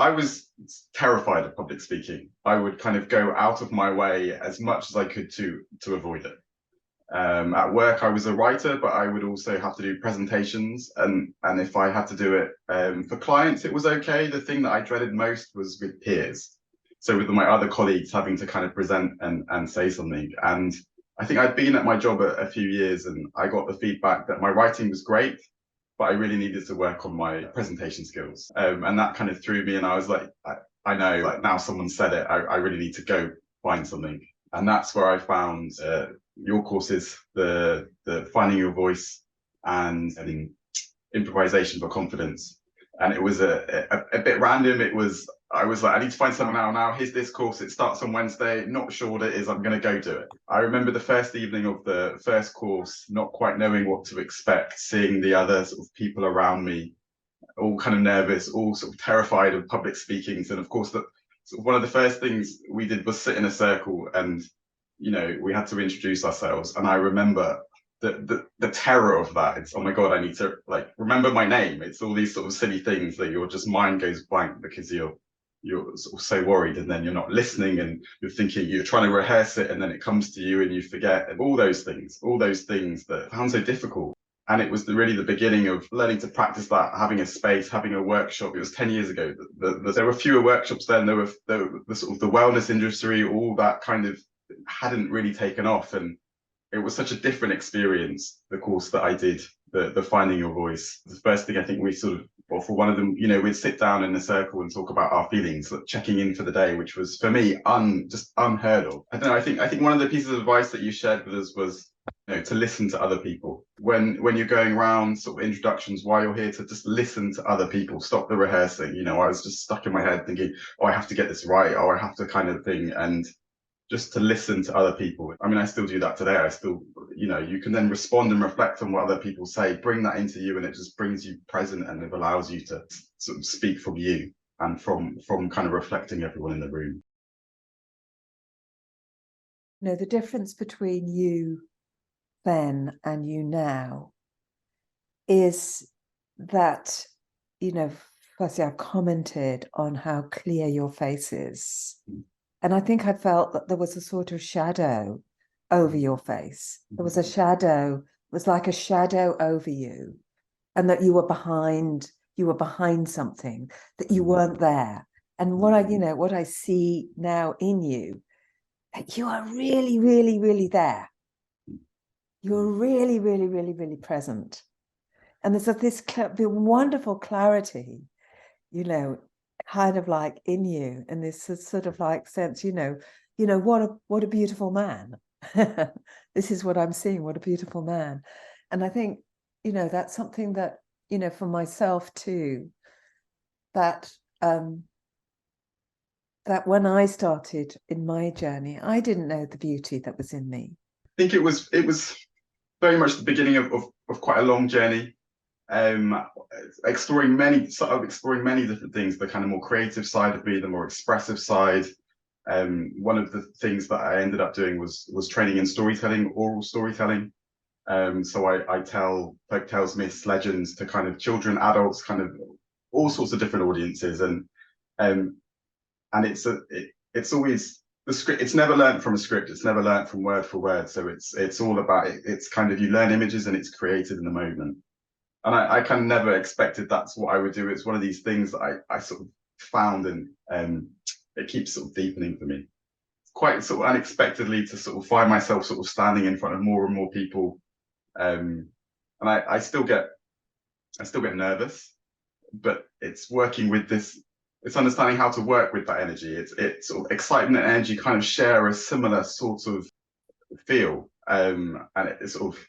I was terrified of public speaking. I would kind of go out of my way as much as I could to avoid it. At work, I was a writer, but I would also have to do presentations, and if I had to do it for clients, it was okay. The thing that I dreaded most was with peers. So with my other colleagues having to kind of present and say something. And I think I'd been at my job a few years, and I got the feedback that my writing was great, but I really needed to work on my presentation skills. And that kind of threw me, and I was like, I know, like now someone said it, I really need to go find something. And that's where I found your courses, the finding your voice and improvisation for confidence. And it was a bit random. I was like, I need to find something now. Here's this course. It starts on Wednesday. Not sure what it is. I'm going to go do it. I remember the first evening of the first course, not quite knowing what to expect, seeing the other sort of people around me, all kind of nervous, all sort of terrified of public speakings. And of course, sort of one of the first things we did was sit in a circle, and we had to introduce ourselves. And I remember the terror of that. It's, oh my God, I need to like remember my name. It's all these sort of silly things that your just mind goes blank because you're sort of so worried, and then you're not listening, and you're thinking, you're trying to rehearse it, and then it comes to you and you forget, and all those things that sound so difficult. And it was really the beginning of learning to practice that, having a space, having a workshop. It was 10 years ago. There were fewer workshops then. There were the sort of the wellness industry, all that kind of hadn't really taken off. And it was such a different experience, the course that I did, the Finding Your Voice. The first thing I think we sort of, or for one of them, we'd sit down in a circle and talk about our feelings, like checking in for the day, which was for me just unheard of. I don't know. I think one of the pieces of advice that you shared with us was to listen to other people when you're going around sort of introductions, while you're here, to just listen to other people, stop the rehearsing. I was just stuck in my head thinking, oh, I have to get this right, oh, I have to kind of thing, and just to listen to other people. I mean, I still do that today. I still, you can then respond and reflect on what other people say, bring that into you, and it just brings you present, and it allows you to sort of speak from you and from kind of reflecting everyone in the room. The difference between you then and you now is that, firstly, I've commented on how clear your face is. And I think I felt that there was a sort of shadow over your face. There was a shadow, it was like a shadow over you, and that you were behind something, that you weren't there. And what I see now in you, that you are really, really, really there. You're really, really, really, really present. And there's this wonderful clarity, kind of like in you, and this sort of like sense, what a beautiful man. This is what I'm seeing, what a beautiful man. And I think, that's something that, for myself too, that that when I started in my journey, I didn't know the beauty that was in me. I think it was very much the beginning of quite a long journey. Exploring many different things, the kind of more creative side of me, the more expressive side. One of the things that I ended up doing was training in storytelling, oral storytelling. So I tell folk tales, myths, legends to kind of children, adults, kind of all sorts of different audiences, and it's always the script. It's never learned from a script. It's never learned from word for word. So it's all about it. It's kind of, you learn images and it's created in the moment. And I kind of never expected that's what I would do. It's one of these things that I sort of found, and it keeps sort of deepening for me. Quite sort of unexpectedly, to sort of find myself sort of standing in front of more and more people. And I still get nervous, but it's working with this. It's understanding how to work with that energy. It's sort of excitement and energy kind of share a similar sort of feel, and it's sort of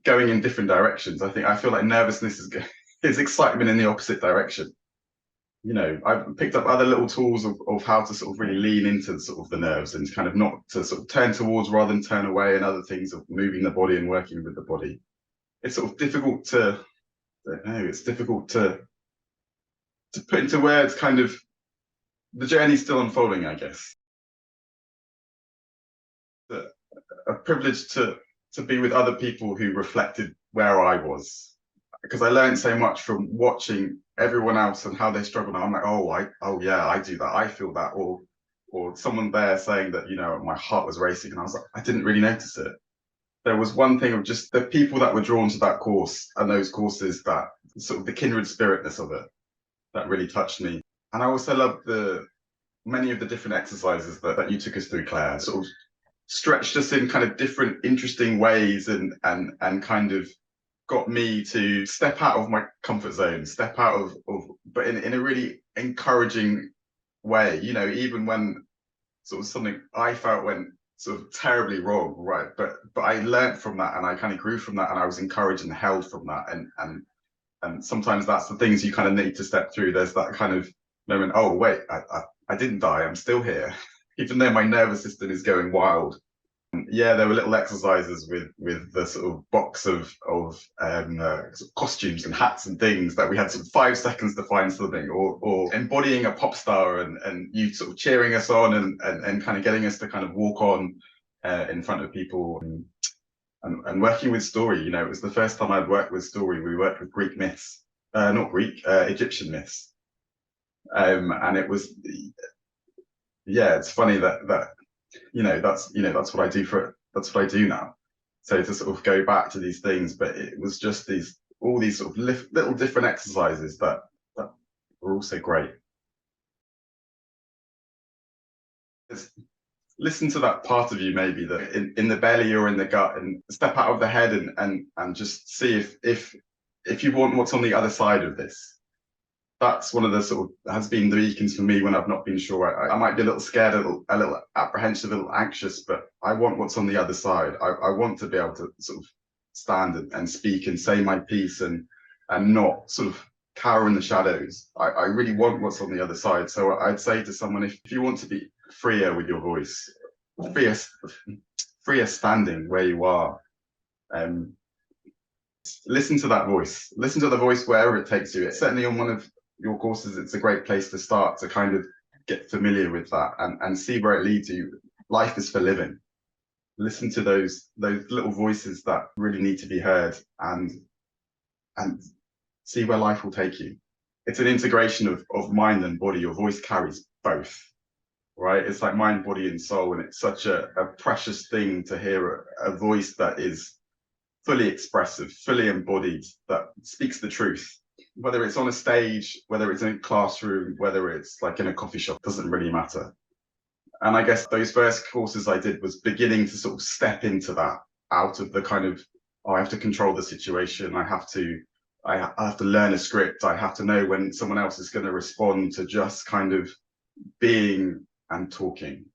going in different directions. I feel like nervousness is excitement in the opposite direction. I've picked up other little tools of how to sort of really lean into sort of the nerves, and kind of not to sort of turn towards rather than turn away, and other things of moving the body and working with the body. It's sort of difficult to, I don't know, it's difficult to put into words. Kind of the journey's still unfolding, I guess. A privilege to be with other people who reflected where I was. because I learned so much from watching everyone else and how they struggle. And I'm like, oh yeah, I do that. I feel that. Or someone there saying that, my heart was racing, and I was like, I didn't really notice it. There was one thing of just the people that were drawn to that course and those courses, that sort of the kindred spiritness of it, that really touched me. And I also loved many of the different exercises that you took us through, Claire, sort of stretched us in kind of different interesting ways, and kind of got me to step out of my comfort zone, step out of but in a really encouraging way, even when sort of something I felt went sort of terribly wrong, right? But I learned from that, and I kind of grew from that, and I was encouraged and held from that. And sometimes that's the things you kind of need to step through. There's that kind of moment, oh wait, I didn't die, I'm still here, even though my nervous system is going wild. Yeah, there were little exercises with the sort of box of costumes and hats and things that we had sort of 5 seconds to find something, or embodying a pop star, and you sort of cheering us on, and kind of getting us to kind of walk on in front of people, and working with story. It was the first time I'd worked with story. We worked with Greek myths, not Greek, Egyptian myths, and it was, yeah, it's funny that that's what I do that's what I do now. So to sort of go back to these things, but it was just all these sort of little different exercises that were also great. Listen to that part of you, maybe that in the belly or in the gut, and step out of the head, and just see if you want what's on the other side of this. That's one of the sort of has been the beacons for me when I've not been sure. I might be a little scared, a little apprehensive, a little anxious, but I want what's on the other side. I want to be able to sort of stand and speak and say my piece, and not sort of cower in the shadows. I really want what's on the other side. So I'd say to someone, if you want to be freer with your voice, freer standing where you are, listen to that voice. Listen to the voice wherever it takes you. It's certainly on one of your courses, it's a great place to start, to kind of get familiar with that, and see where it leads you. Life is for living. Listen to those little voices that really need to be heard, and see where life will take you. It's an integration of mind and body. Your voice carries both, right? It's like mind, body, and soul, and it's such a precious thing to hear a voice that is fully expressive, fully embodied, that speaks the truth. Whether it's on a stage, whether it's in a classroom, whether it's like in a coffee shop, doesn't really matter. And I guess those first courses I did was beginning to sort of step into that, out of the kind of, I have to control the situation, I have to learn a script, I have to know when someone else is going to respond, to just kind of being and talking.